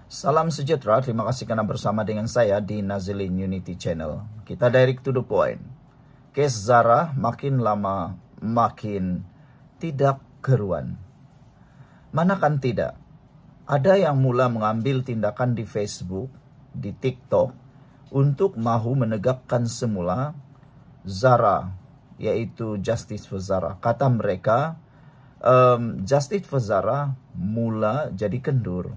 Salam sejahtera, terima kasih karena bersama dengan saya di Nazilin Unity Channel. Kita direct to the point. Case Zara makin lama makin tidak keruan. Mana kan tidak? Ada yang mula mengambil tindakan di Facebook, di TikTok, untuk mahu menegakkan semula Zara, yaitu Justice for Zara. Kata mereka, Justice for Zara mula jadi kendur.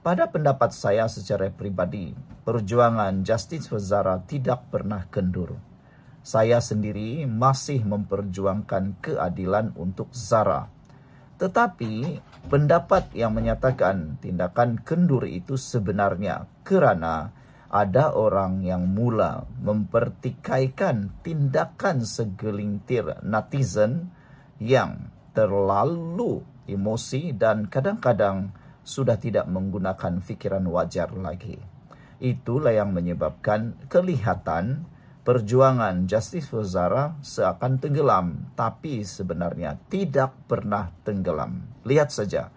Pada pendapat saya secara pribadi, perjuangan Justice for Zara tidak pernah kendur. Saya sendiri masih memperjuangkan keadilan untuk Zara. Tetapi pendapat yang menyatakan tindakan kendur itu sebenarnya kerana ada orang yang mula mempertikaikan tindakan segelintir netizen yang terlalu emosi dan kadang-kadang sudah tidak menggunakan fikiran wajar lagi. Itulah yang menyebabkan kelihatan perjuangan Justice for Zara seakan tenggelam, tapi sebenarnya tidak pernah tenggelam. Lihat saja,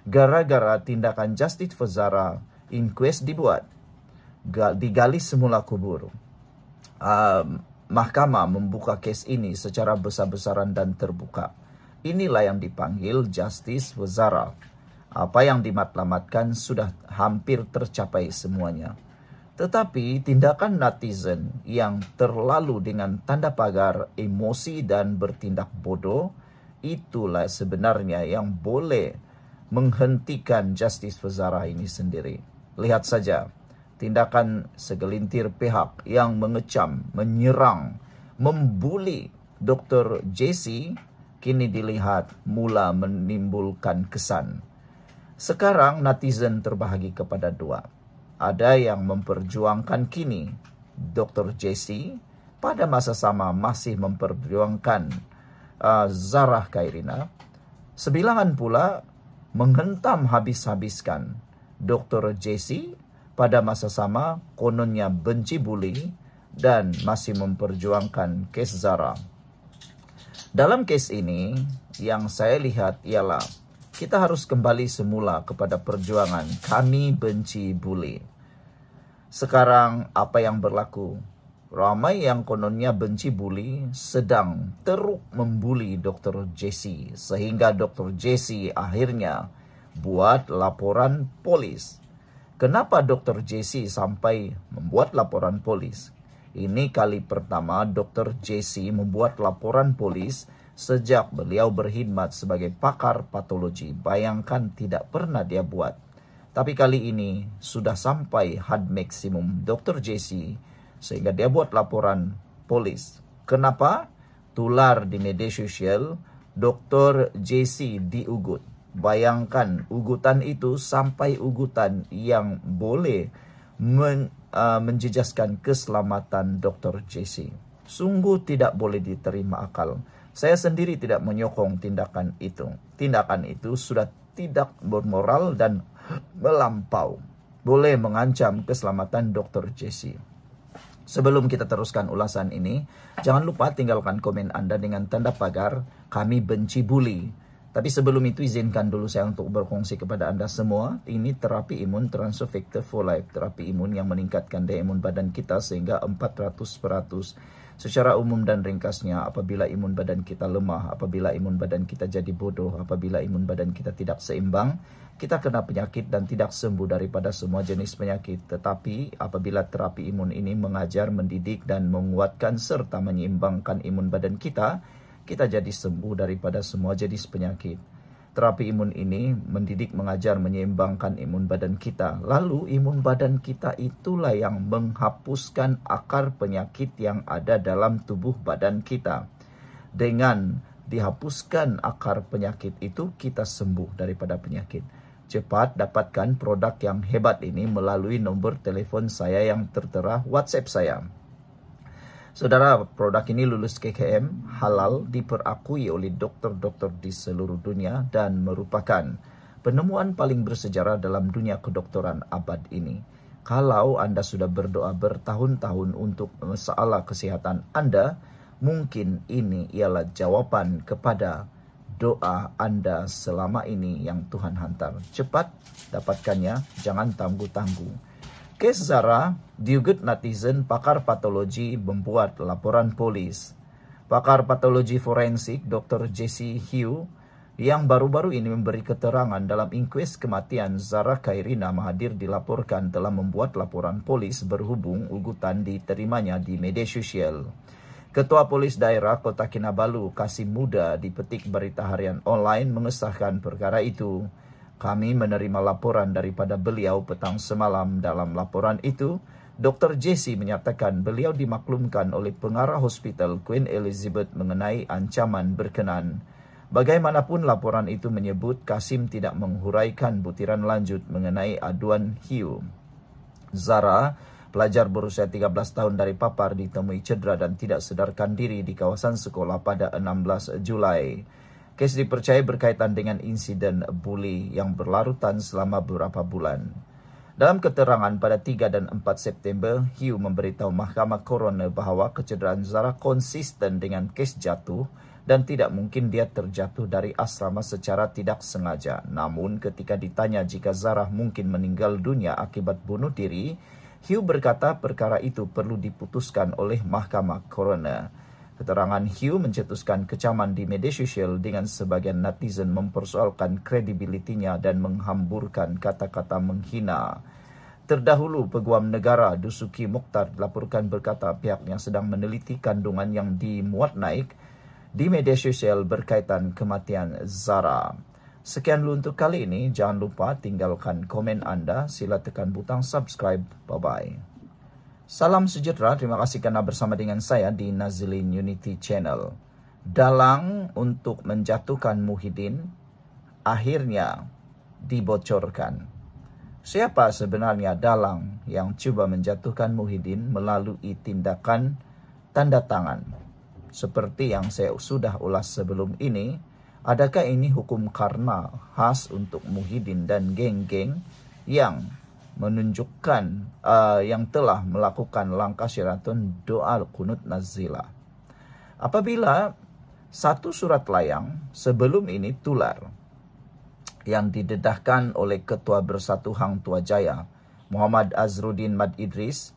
gara-gara tindakan Justice for Zara, inquest dibuat, digali semula kubur. Mahkamah membuka kes ini secara besar-besaran dan terbuka. Inilah yang dipanggil Justice for Zara. Apa yang dimatlamatkan sudah hampir tercapai semuanya. Tetapi tindakan netizen yang terlalu dengan tanda pagar emosi dan bertindak bodoh, itulah sebenarnya yang boleh menghentikan Justice for Zara ini sendiri. Lihat saja, tindakan segelintir pihak yang mengecam, menyerang, membuli Dr. JC kini dilihat mula menimbulkan kesan. Sekarang netizen terbahagi kepada dua. Ada yang memperjuangkan kini Dr. JC, pada masa sama masih memperjuangkan Zara Khairina. Sebilangan pula menghentam habis-habiskan Dr. JC, pada masa sama kononnya benci bully dan masih memperjuangkan kes Zara. Dalam kes ini yang saya lihat ialah kita harus kembali semula kepada perjuangan kami benci bully. Sekarang apa yang berlaku? Ramai yang kononnya benci bully sedang teruk membuli Dr. JC. Sehingga Dr. JC akhirnya buat laporan polis. Kenapa Dr. JC sampai membuat laporan polis? Ini kali pertama Dr. JC membuat laporan polis sejak beliau berkhidmat sebagai pakar patologi. Bayangkan tidak pernah dia buat. Tapi kali ini sudah sampai had maksimum Dr. JC sehingga dia buat laporan polis. Kenapa? Tular di media sosial Dr. JC diugut. Bayangkan ugutan itu sampai ugutan yang boleh menjejaskan keselamatan Dr. JC. Sungguh tidak boleh diterima akal. Saya sendiri tidak menyokong tindakan itu. Tindakan itu sudah tidak bermoral dan melampau. Boleh mengancam keselamatan Dr. JC. Sebelum kita teruskan ulasan ini, jangan lupa tinggalkan komen Anda dengan tanda pagar kami benci bully. Tapi sebelum itu izinkan dulu saya untuk berkongsi kepada Anda semua. Ini terapi imun Transfer Factor for Life. Terapi imun yang meningkatkan daya imun badan kita sehingga 400%. Secara umum dan ringkasnya, apabila imun badan kita lemah, apabila imun badan kita jadi bodoh, apabila imun badan kita tidak seimbang, kita kena penyakit dan tidak sembuh daripada semua jenis penyakit. Tetapi apabila terapi imun ini mengajar, mendidik dan menguatkan serta menyeimbangkan imun badan kita, kita jadi sembuh daripada semua jenis penyakit. Terapi imun ini mendidik, mengajar, menyeimbangkan imun badan kita. Lalu imun badan kita itulah yang menghapuskan akar penyakit yang ada dalam tubuh badan kita. Dengan dihapuskan akar penyakit itu, kita sembuh daripada penyakit. Cepat dapatkan produk yang hebat ini melalui nomor telepon saya yang tertera WhatsApp saya. Saudara, produk ini lulus KKM, halal, diperakui oleh dokter-dokter di seluruh dunia dan merupakan penemuan paling bersejarah dalam dunia kedokteran abad ini. Kalau Anda sudah berdoa bertahun-tahun untuk masalah kesehatan Anda, mungkin ini ialah jawaban kepada doa Anda selama ini yang Tuhan hantar. Cepat dapatkannya, jangan tangguh-tangguh. Kes Zara, diugut netizen, pakar patologi membuat laporan polis. Pakar patologi forensik Dr. Jesse Hugh yang baru-baru ini memberi keterangan dalam inkues kematian Zara Khairina Mahathir dilaporkan telah membuat laporan polis berhubung ugutan diterimanya di media sosial. Ketua Polis Daerah Kota Kinabalu, Kasim Muda, dipetik berita harian online mengesahkan perkara itu. Kami menerima laporan daripada beliau petang semalam. Dalam laporan itu, Dr. Jesse menyatakan beliau dimaklumkan oleh pengarah hospital Queen Elizabeth mengenai ancaman berkenan. Bagaimanapun laporan itu menyebut Kasim tidak menghuraikan butiran lanjut mengenai aduan Hugh. Zara, pelajar berusia 13 tahun dari Papar, ditemui cedera dan tidak sadarkan diri di kawasan sekolah pada 16 Julai. Kes dipercaya berkaitan dengan insiden buli yang berlarutan selama beberapa bulan. Dalam keterangan pada 3 dan 4 September, Hugh memberitahu Mahkamah Coroner bahawa kecederaan Zara konsisten dengan kes jatuh dan tidak mungkin dia terjatuh dari asrama secara tidak sengaja. Namun ketika ditanya jika Zara mungkin meninggal dunia akibat bunuh diri, Hugh berkata perkara itu perlu diputuskan oleh Mahkamah Coroner. Keterangan Hugh mencetuskan kecaman di media sosial dengan sebagian netizen mempersoalkan kredibilitinya dan menghamburkan kata-kata menghina. Terdahulu, Peguam Negara Dusuki Mokhtar dilaporkan berkata pihaknya sedang meneliti kandungan yang dimuat naik di media sosial berkaitan kematian Zara. Sekian dulu untuk kali ini. Jangan lupa tinggalkan komen Anda. Sila tekan butang subscribe. Bye-bye. Salam sejahtera, terima kasih karena bersama dengan saya di Nazilin Unity Channel. Dalang untuk menjatuhkan Muhyiddin akhirnya dibocorkan. Siapa sebenarnya dalang yang coba menjatuhkan Muhyiddin melalui tindakan tanda tangan? Seperti yang saya sudah ulas sebelum ini, adakah ini hukum karma khas untuk Muhyiddin dan geng-geng yang menunjukkan yang telah melakukan langkah syaratun doa kunut nazilah? Apabila satu surat layang sebelum ini tular yang didedahkan oleh Ketua Bersatu Hang Tua Jaya Muhammad Azruddin Mad Idris,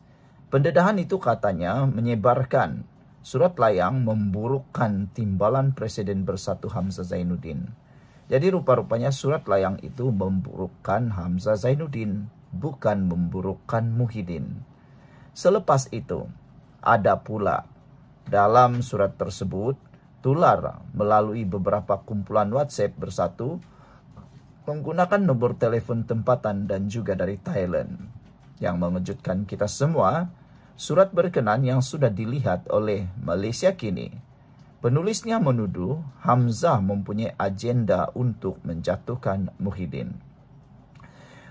pendedahan itu katanya menyebarkan surat layang memburukkan timbalan Presiden Bersatu Hamzah Zainuddin. Jadi rupa-rupanya surat layang itu memburukkan Hamzah Zainuddin, bukan memburukkan Muhyiddin. Selepas itu, ada pula dalam surat tersebut tular melalui beberapa kumpulan WhatsApp Bersatu menggunakan nomor telepon tempatan dan juga dari Thailand. Yang mengejutkan kita semua, surat berkenan yang sudah dilihat oleh Malaysia kini, penulisnya menuduh Hamzah mempunyai agenda untuk menjatuhkan Muhyiddin.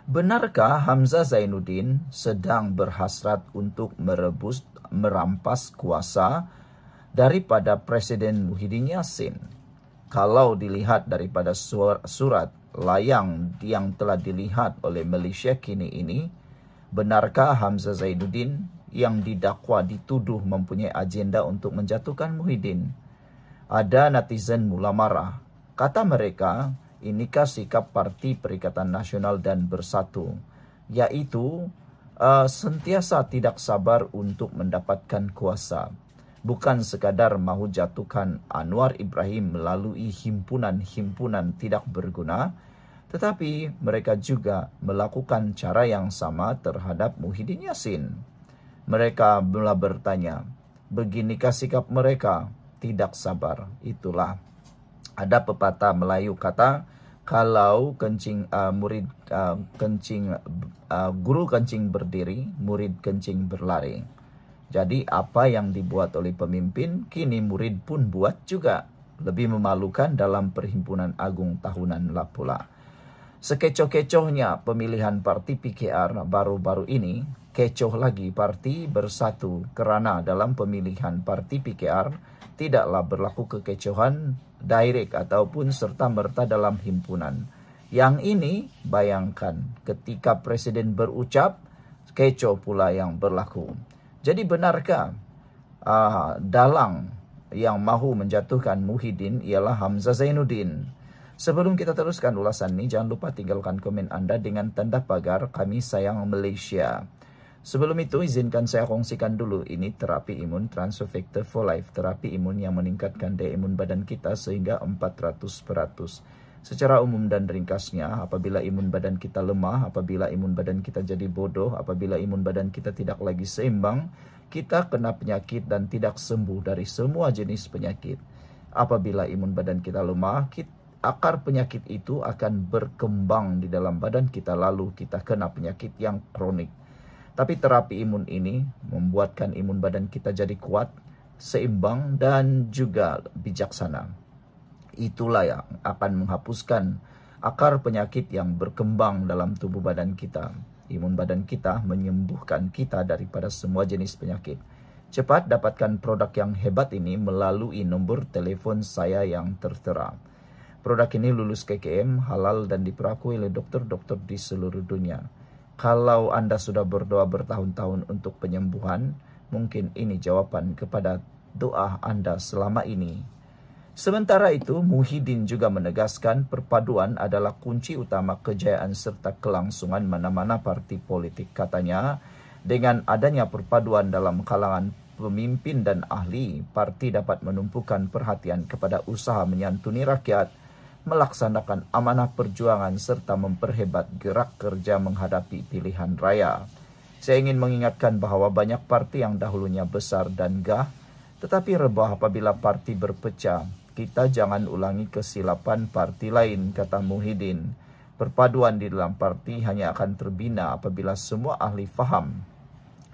Benarkah Hamzah Zainuddin sedang berhasrat untuk merampas kuasa daripada Presiden Muhyiddin Yassin? Kalau dilihat daripada surat layang yang telah dilihat oleh Malaysia kini ini, benarkah Hamzah Zainuddin yang didakwa dituduh mempunyai agenda untuk menjatuhkan Muhyiddin? Ada netizen mula marah. Kata mereka, inikah sikap Parti Perikatan Nasional dan Bersatu, yaitu sentiasa tidak sabar untuk mendapatkan kuasa. Bukan sekadar mahu jatuhkan Anwar Ibrahim melalui himpunan-himpunan tidak berguna, tetapi mereka juga melakukan cara yang sama terhadap Muhyiddin Yassin. Mereka mula bertanya, beginikah sikap mereka? Tidak sabar. Itulah. Ada pepatah Melayu kata, kalau guru kencing berdiri, murid kencing berlari. Jadi apa yang dibuat oleh pemimpin, kini murid pun buat juga. Lebih memalukan dalam Perhimpunan Agung tahunan lah pula. Sekecoh-kecohnya pemilihan parti PKR baru-baru ini, kecoh lagi Parti Bersatu kerana dalam pemilihan parti PKR tidaklah berlaku kekecohan direct ataupun serta-merta dalam himpunan. Yang ini bayangkan ketika Presiden berucap, kecoh pula yang berlaku. Jadi benarkah dalang yang mahu menjatuhkan Muhyiddin ialah Hamzah Zainuddin. Sebelum kita teruskan ulasan ini, jangan lupa tinggalkan komen Anda dengan tanda pagar Kami Sayang Malaysia. Sebelum itu, izinkan saya kongsikan dulu ini terapi imun Transfer Factor for Life, terapi imun yang meningkatkan daya imun badan kita sehingga 400%. Secara umum dan ringkasnya, apabila imun badan kita lemah, apabila imun badan kita jadi bodoh, apabila imun badan kita tidak lagi seimbang, kita kena penyakit dan tidak sembuh dari semua jenis penyakit. Apabila imun badan kita lemah, akar penyakit itu akan berkembang di dalam badan kita, lalu kita kena penyakit yang kronik. Tapi terapi imun ini membuatkan imun badan kita jadi kuat, seimbang, dan juga bijaksana. Itulah yang akan menghapuskan akar penyakit yang berkembang dalam tubuh badan kita. Imun badan kita menyembuhkan kita daripada semua jenis penyakit. Cepat dapatkan produk yang hebat ini melalui nomor telefon saya yang tertera. Produk ini lulus KKM, halal dan diperakui oleh dokter-dokter di seluruh dunia. Kalau Anda sudah berdoa bertahun-tahun untuk penyembuhan, mungkin ini jawaban kepada doa Anda selama ini. Sementara itu, Muhyiddin juga menegaskan perpaduan adalah kunci utama kejayaan serta kelangsungan mana-mana parti politik. Katanya, dengan adanya perpaduan dalam kalangan pemimpin dan ahli, parti dapat menumpukan perhatian kepada usaha menyantuni rakyat, melaksanakan amanah perjuangan serta memperhebat gerak kerja menghadapi pilihan raya. Saya ingin mengingatkan bahwa banyak parti yang dahulunya besar dan gah, tetapi rebah apabila parti berpecah. Kita jangan ulangi kesilapan parti lain, kata Muhyiddin. Perpaduan di dalam parti hanya akan terbina apabila semua ahli faham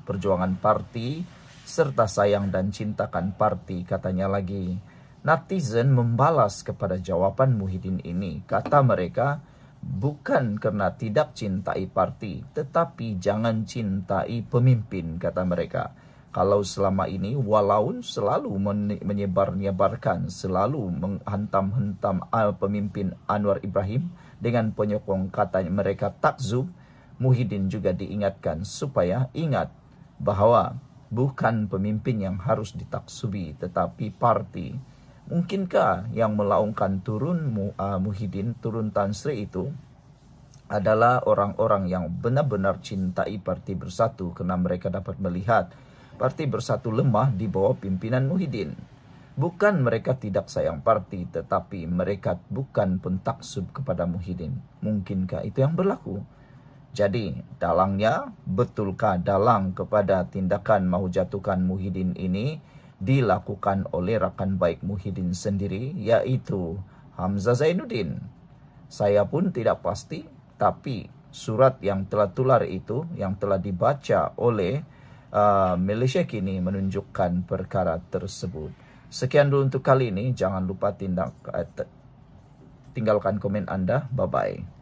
perjuangan parti serta sayang dan cintakan parti, katanya lagi. Netizen membalas kepada jawaban Muhyiddin ini. Kata mereka, bukan karena tidak cintai parti, tetapi jangan cintai pemimpin, kata mereka. Kalau selama ini walau selalu menyebar-nyebarkan, selalu menghantam-hentam pemimpin Anwar Ibrahim dengan penyokong katanya mereka takzub, Muhyiddin juga diingatkan supaya ingat bahwa bukan pemimpin yang harus ditaksubi tetapi parti. Mungkinkah yang melaungkan turun Muhyiddin, turun Tan Sri itu adalah orang-orang yang benar-benar cintai Parti Bersatu karena mereka dapat melihat Parti Bersatu lemah di bawah pimpinan Muhyiddin. Bukan mereka tidak sayang parti, tetapi mereka bukan pentaksub kepada Muhyiddin. Mungkinkah itu yang berlaku? Jadi, dalangnya, betulkah dalang kepada tindakan mahu jatuhkan Muhyiddin ini dilakukan oleh rakan baik Muhyiddin sendiri, yaitu Hamzah Zainuddin? Saya pun tidak pasti, tapi surat yang telah tular itu, yang telah dibaca oleh Malaysia Kini menunjukkan perkara tersebut. Sekian dulu untuk kali ini. Jangan lupa tinggalkan komen Anda. Bye-bye.